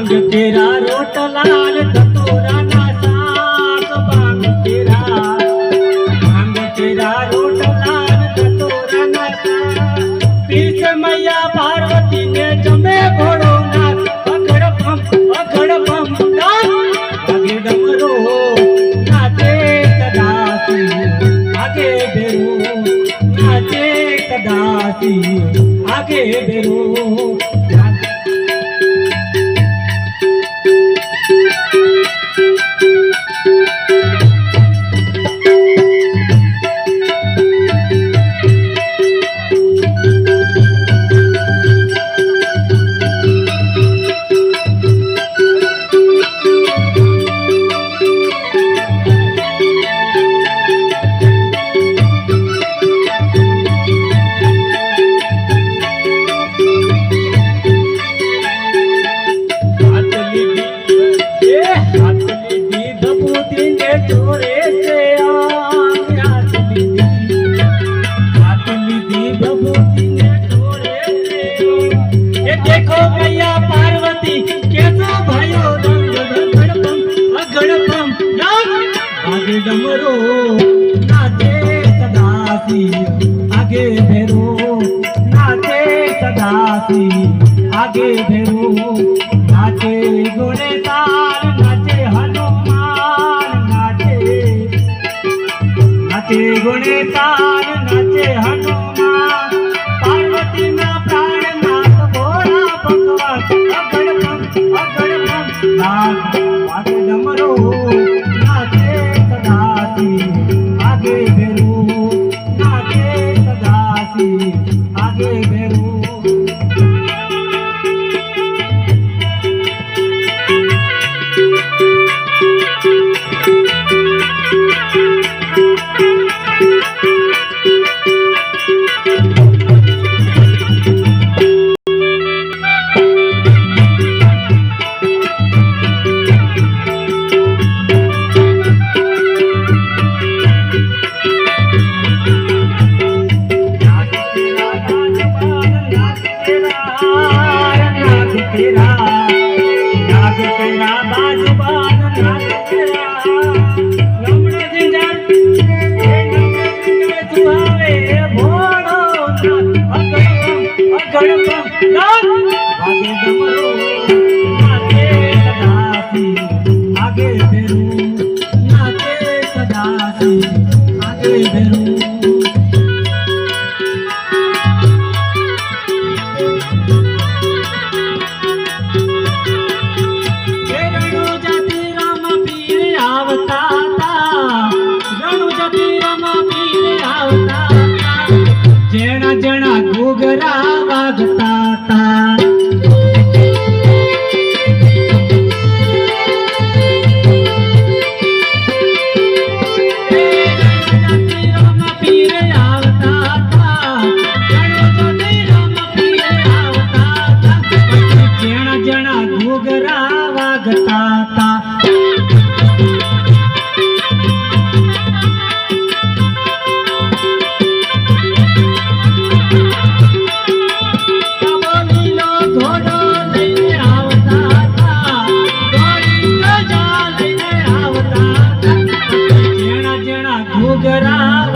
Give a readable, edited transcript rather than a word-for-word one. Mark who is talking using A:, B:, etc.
A: भांग तेरा रोटलाल धतूरा ना साग भांग तेरा रोटलाल धतूरा ना साग पीस मैया पार्वती ने जमे घोड़ो नाथ अगड़ पम आगे डमरो नाचे सदासी आगे बेरो नाचे सदासी आगे बेरो देखो मैया पार्वती कैसा भयो रंग अगड़पम आगे डमरो नाचे सदासी आगे भेरो नाचे सदासी आगे भेरो नाचे गोड़े ताल नाचे हनुमान नाचे गोड़े ताल नाचे हनुमान पार्वती ना प्राण आगे डमरो नाचे सदासी आगे भेरो नाचे सदासी आगे भेरो तेरा बाजुबान नाग तेरा नमण जिंजर सुहावे भोड़ो अगड़पम आगे डमरो नाचे सदासी आगे भेरो नाचे सदासी आगे भेरो जेना जेना घूघरा वागता था जेना जेना घूघरा वागता था घूघरा